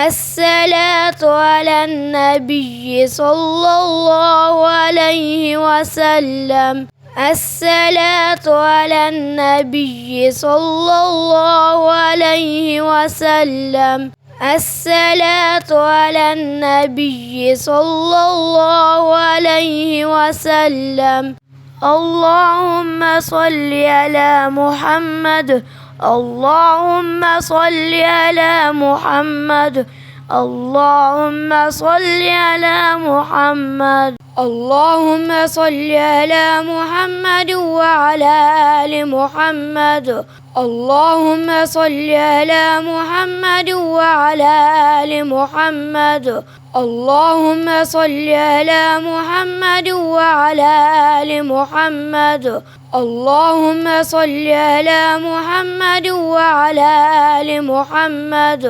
الصلاة على النبي صلى الله عليه وسلم. الصلاة على النبي صلى الله عليه وسلم. الصلاة على النبي صلى الله عليه وسلم. اللهم صل على محمد. اللهم صل على محمد. اللهم صل على محمد. اللهم صل على محمد وعلى آل محمد. اللهم صل على محمد وعلى آل محمد. اللهم صل على محمد وعلى آل محمد. اللهم صل على محمد وعلى آل محمد.